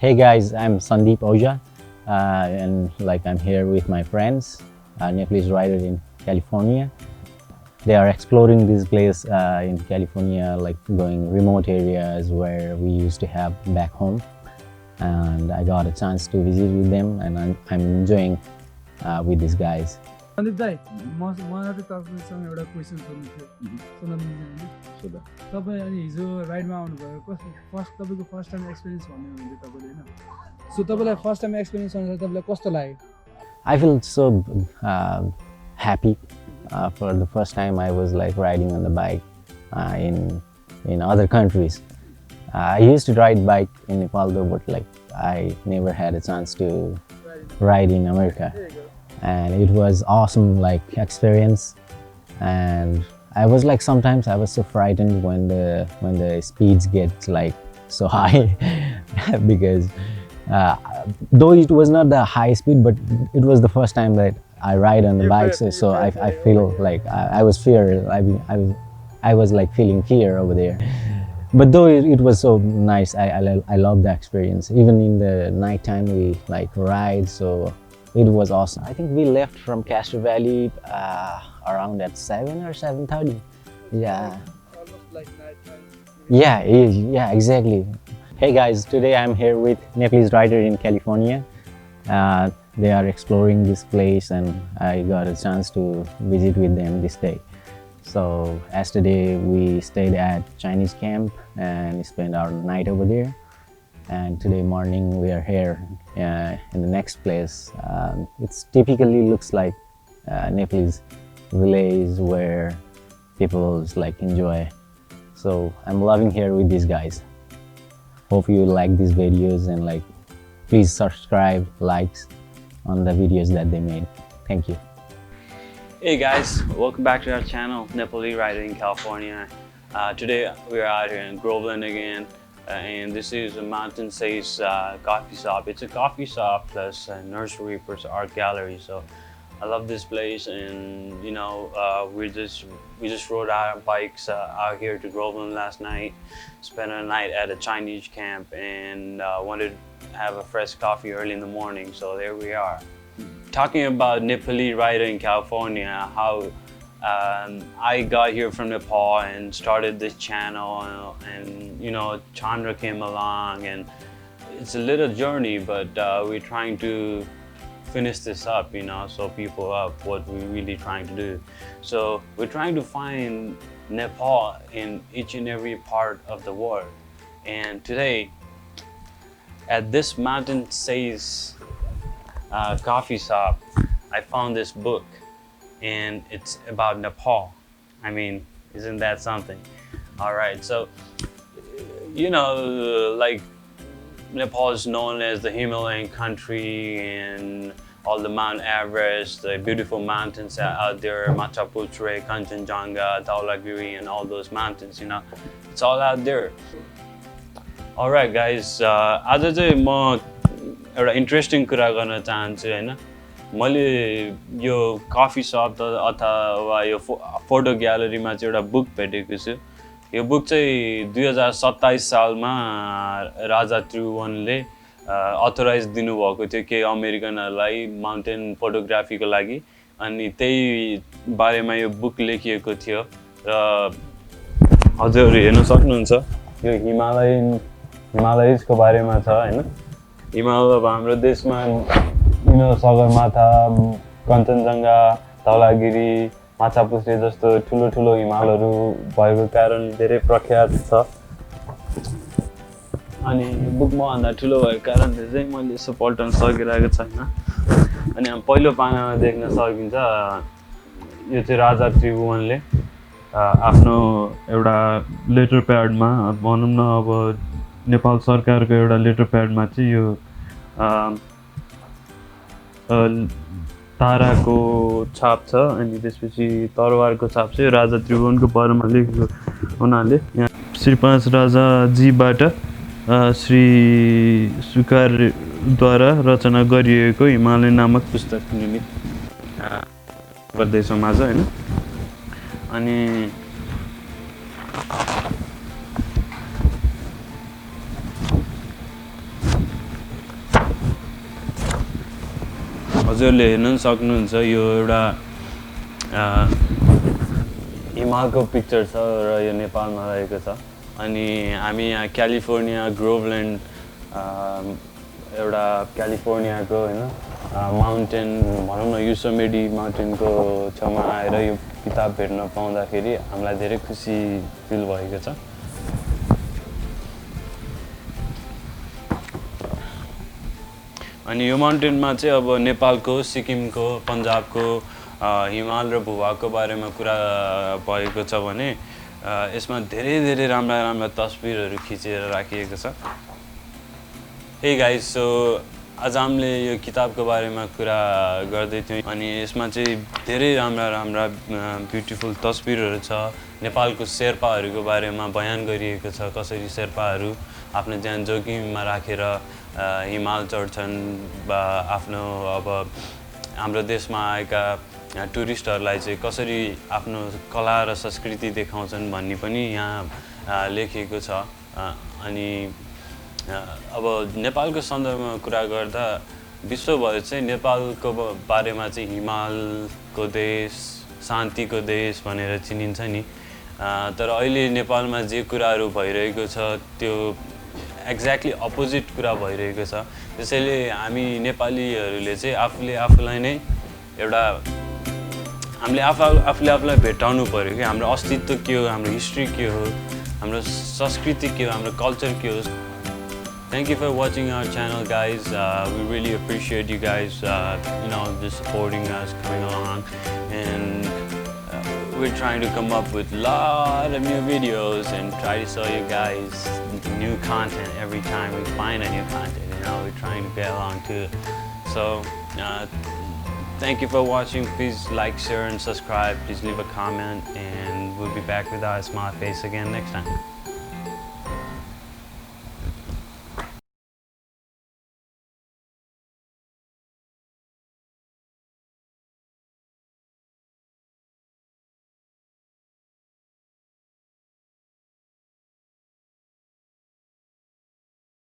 Hey guys, I'm Sandeep Oja, and I'm here with my friends, Nepalese writer in California. They are exploring this place in California, going remote areas where we used to have back home. And I got a chance to visit with them, and I'm enjoying with these guys. Sandeep bhai, मलाई त तपाईसँग एउटा question सोध्नु थियो सुन्न मिल्दैन सोध तपाई अनि हिजो राइडमा आउनु भयो तपाईको फर्स्ट टाइम एक्सपीरियन्स भन्नु हुन्थ्यो तपाईले हैन सो तपाईलाई फर्स्ट टाइम एक्सपीरियन्स अनुसार तपाईलाई कस्तो लाग्यो I feel so happy for the first time I was riding on the bike in other countries. I used to ride bike in Nepal though, but I never had a chance to ride in America. And it was awesome experience, and I was sometimes I was so frightened when the speeds get so high because though it was not the high speed, but it was the first time that I ride on the bike, so I feel I was fear. I was feeling fear over there. But though it was so nice, I love the experience. Even in the night time we ride, so it was awesome. I think we left from Castro Valley around at 7 or 7:30. Yeah. Almost like night time. Yeah, exactly. Hey guys, today I'm here with Nepalese writer in California. They are exploring this place, and I got a chance to visit with them this day. So yesterday we stayed at Chinese camp and spent our night over there. And today morning we are here in the next place. It's typically looks like Nepalese village where people enjoy. So I'm loving here with these guys. Hope you like these videos, and please subscribe, likes on the videos that they made. Thank you. Hey guys, welcome back to our channel, Nepali Writer in California. Today we're out here in Groveland again. And this is a Mountain Says coffee shop. It's a coffee shop plus a nursery plus art gallery. So I love this place, and we just rode our bikes out here to Groveland last night. Spent a night at a Chinese camp, and wanted to have a fresh coffee early in the morning. So there we are. Talking about Nepali writer in California, how I got here from Nepal and started this channel, and Chandra came along, and it's a little journey, but we're trying to finish this up, so people up what we're really trying to do. So we're trying to find Nepal in each and every part of the world. And today at this Mountain Says coffee shop, I found this book. And it's about Nepal. I mean, isn't that something? All right, so Nepal is known as the Himalayan country, and all the Mount Everest, the beautiful mountains out there, Machapuchre, Kanchenjunga, Dhaulagiri, and all those mountains. It's all out there. All right, guys. आज चाहिँ म एउटा interesting कुरा गर्न चाहन्छु हैन मैले यो coffee सप अथवा यो फोटो ग्यालरीमा चाहिँ एउटा बुक भेटेको छु। यो बुक चाहिँ 2027 सालमा राजा त्रिभुवनले अथोराइज दिनुभएको थियो केही अमेरिकनहरूलाई माउन्टेन फोटोग्राफीको लागि, अनि त्यही बारेमा यो बुक लेखिएको थियो। र हजुरहरू हेर्न सक्नुहुन्छ यो हिमालयजको बारेमा छ होइन। हिमालय अब हाम्रो देशमा सगरमाथा, कञ्चनजङ्घा, धौलागिरी, माछापुच्छ्रे जस्तो ठुलो ठुलो हिमालहरू भएको कारण धेरै प्रख्यात छ। अनि बुक मभन्दा ठुलो भएको कारणले चाहिँ मैले यसो पल्टाउन सकिरहेको छैन। अनि पहिलो पानामा देख्न सकिन्छ यो चाहिँ राजा त्रिभुवनले आफ्नो एउटा लेटर प्याडमा, भनौँ न अब नेपाल सरकारको एउटा लेटर प्याडमा चाहिँ यो ताराको छाप छ, अनि त्यसपछि तरवारको छाप चाहिँ राजा त्रिभुवनको बारेमा लेखेको हुनाले यहाँ श्री 5 राजाजीबाट श्री सुकारद्वारा रचना गरिएको हिमालय नामक पुस्तक निर्मित गर्दैछौँ आज होइन। अनि हजुरले हेर्न सक्नुहुन्छ यो एउटा हिमालको पिक्चर छ र यो नेपालमा रहेको छ। अनि हामी यहाँ क्यालिफोर्निया ग्रोभल्यान्ड एउटा क्यालिफोर्नियाको होइन माउन्टेन भनौँ न योसेमिटी माउन्टेनको छेउमा आएर यो किताब भेट्न पाउँदाखेरि हामीलाई धेरै खुसी फिल भएको छ। अनि यो माउन्टेनमा चाहिँ अब नेपालको, सिक्किमको, पन्जाबको हिमाल र भूभागको बारेमा कुरा भएको छ भने यसमा धेरै धेरै राम्रा तस्बिरहरू खिचेर राखिएको छ। हे गाइस, सो आज हामीले यो किताबको बारेमा कुरा गर्दै थियौँ अनि यसमा चाहिँ धेरै राम्रा ब्युटिफुल तस्बिरहरू छ। नेपालको शेर्पाहरूको बारेमा बयान गरिएको छ, कसरी शेर्पाहरू आफ्नो ज्यान जोखिममा राखेर हिमाल चढ्छन् वा आफ्नो अब हाम्रो देशमा आएका टुरिस्टहरूलाई चाहिँ कसरी आफ्नो कला र संस्कृति देखाउँछन् भन्ने पनि यहाँ लेखिएको छ। अनि अब नेपालको सन्दर्भमा कुरा गर्दा विश्वभर चाहिँ नेपालको बारेमा चाहिँ हिमालको देश, शान्तिको देश भनेर चिनिन्छ नि। तर अहिले नेपालमा जे कुराहरू भइरहेको छ त्यो एक्ज्याक्टली अपोजिट कुरा भइरहेको छ। त्यसैले हामी नेपालीहरूले चाहिँ आफूले आफूलाई नै एउटा हामीले आफूलाई भेटाउनु पऱ्यो कि हाम्रो अस्तित्व के हो, हाम्रो हिस्ट्री के हो, हाम्रो संस्कृति के हो, हाम्रो कल्चर के हो। Thank you for watching our channel, guys. We really appreciate you guys, just supporting us, coming along, and we're trying to come up with a lot of new videos and try to show you guys new content every time we find a new content. We're trying to get along too. So, thank you for watching. Please like, share, and subscribe. Please leave a comment, and we'll be back with our smile face again next time.